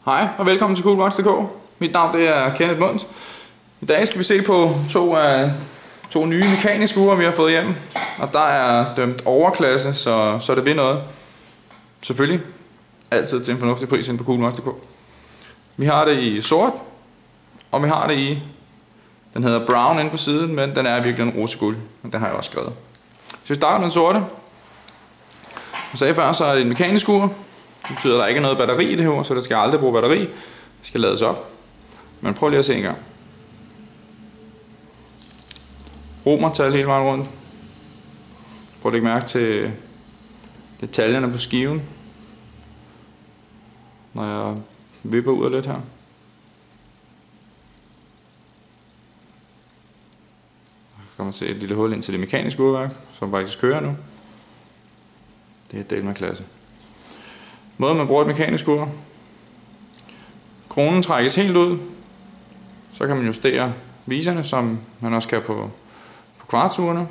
Hej og velkommen til Coolbox.dk. Mit navn det er Kenneth Mundt. I dag skal vi se på to nye mekaniske ure, vi har fået hjem. Og der er dømt overklasse, så det vil noget. Selvfølgelig altid til en fornuftig pris inde på Coolbox.dk. Vi har det i sort, og vi har det i, den hedder brown inde på siden, men den er virkelig en roseguld. Men den har jeg også skrevet. Så vi starter med den sorte. Som jeg sagde før, så er det en mekanisk ur. Det betyder, at der ikke er noget batteri i det her, så det skal aldrig bruge batteri. Det skal lades op. Men prøv lige at se en gang. Romertal hele vejen rundt. Prøv at lægge mærke til detaljerne på skiven. Når jeg vipper ud af lidt her. Så kan man se et lille hul ind til det mekaniske urværk, som faktisk kører nu. Det er Delma-klasse. Måden man bruger et mekanisk ur. Kronen trækkes helt ud. Så kan man justere viserne, som man også kan på kvartsurene.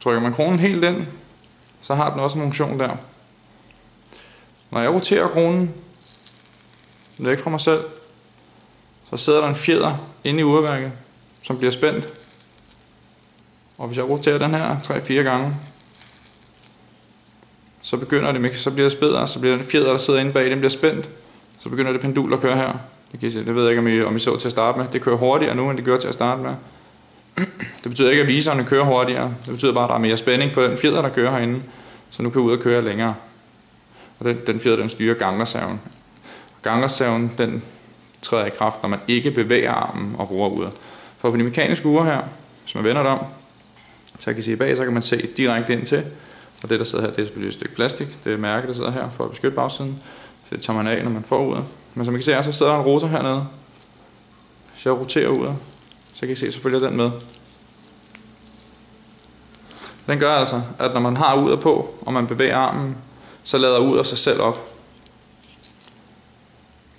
Trykker man kronen helt ind, så har den også en funktion der. Når jeg roterer kronen væk fra mig selv, så sidder der en fjeder inde i urværket, som bliver spændt. Og hvis jeg roterer den her 3-4 gange, så begynder det, så bliver det spædere, så bliver den fjeder, der sidder inde bag, den bliver spændt. Så begynder det pendul at køre her. Det ved jeg ikke, om I så til at starte med. Det kører hurtigere nu, end det gør til at starte med. Det betyder ikke, at viserne kører hurtigere. Det betyder bare, at der er mere spænding på den fjeder, der kører herinde. Så nu kan ud og køre længere. Og den fjeder, den styrer gangreserven. Gangreserven, den træder i kraft, når man ikke bevæger armen og bruger uret. For på de mekaniske ure her, hvis man vender det om, så kan I se bag, så kan man se direkte ind til. Og det, der sidder her, det er selvfølgelig et stykke plastik. Det er mærke, der sidder her for at beskytte bagsiden. Så det tager man af, når man får uret. Men som I kan se her, så sidder der en rotor hernede. Hvis jeg roterer uret, så kan I se, selvfølgelig den med. Den gør altså, at når man har uret på, og man bevæger armen, så lader uret sig selv op,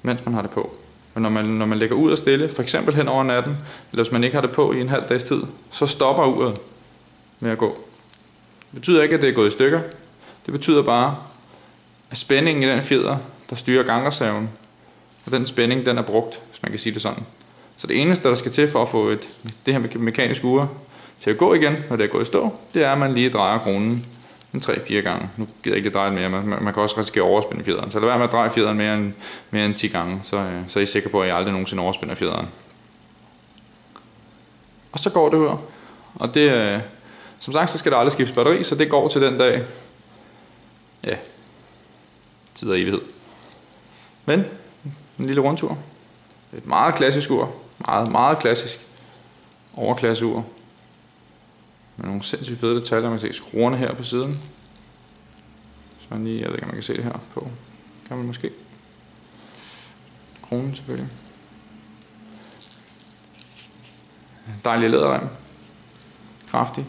mens man har det på. Men når man lægger uret stille, for eksempel hen over natten, eller hvis man ikke har det på i en halv dags tid, så stopper uret med at gå. Det betyder ikke, at det er gået i stykker. Det betyder bare, at spændingen i den fjeder, der styrer gangreserven, og den spænding, den er brugt, hvis man kan sige det sådan. Så det eneste, der skal til for at få det her mekaniske ure til at gå igen, når det er gået i stå, det er, at man lige drejer kronen en 3-4 gange. Nu gider jeg ikke dreje mere, man kan også risikere at overspænde fjederen. Så lad være med at dreje fjederen mere end 10 gange, så er I sikre på, at I aldrig nogensinde overspænder fjederen. Og så går det ud. Og det, som sagt, så skal der aldrig skiftes batteri, så det går til den dag. Ja, tid og evighed. Men en lille rundtur. Et meget klassisk ur. Meget, meget klassisk overklasseur. Med nogle sindssygt fede detaljer. Man kan se skruerne her på siden. Hvis man lige, jeg ved ikke, om man kan se det her på. Kan man måske. Kronen selvfølgelig. Dejlig læderrem. Kraftig.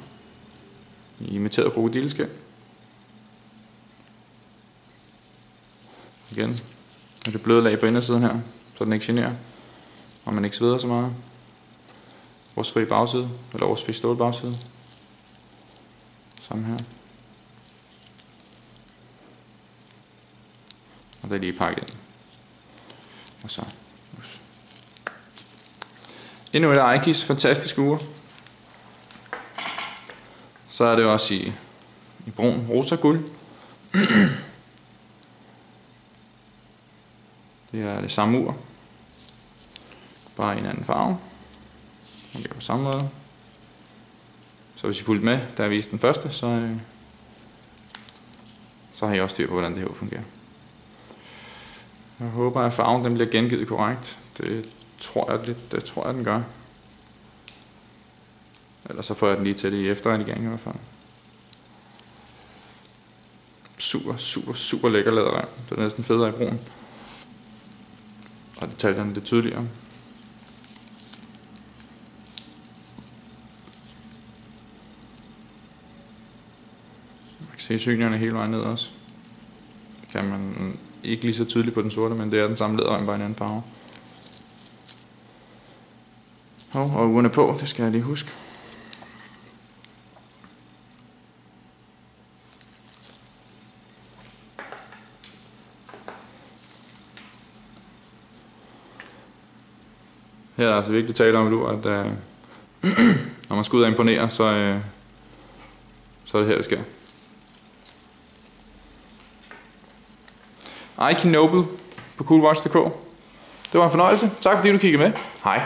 I imiteret krokodilleskæl. Igen. Med det bløde lag på indersiden her, så den ikke generer. Og man ikke sveder så meget. Rustfri bagside, eller rustfri stål bagside. Samme her. Og det er lige pakket ind. Og så. Endnu et Aikis fantastiske ure. Så er det også i brun rosa guld. Det er det samme ur. Bare i en anden farve. Og det er på samme måde. Så hvis I fulgte med, da jeg viste den første, så har I også styr på, hvordan det her fungerer. Jeg håber, at farven den bliver gengivet korrekt. Det tror jeg den gør. Ellers så får jeg den lige til det i efterredigering i hvert fald. Super lækker læderrem. Det er næsten federe i brun. Og detaljerne lidt tydeligere. Man kan se synerne hele vejen ned også. Kan man ikke lige så tydeligt på den sorte, men det er den samme læderrem, bare i en anden farve. Og ugerne på, det skal jeg lige huske. her er der altså virkelig tale om, at når man skal ud og imponere, så er det her, det sker. Ike Noble på coolwatch.dk. Det var en fornøjelse. Tak fordi du kiggede med. Hej.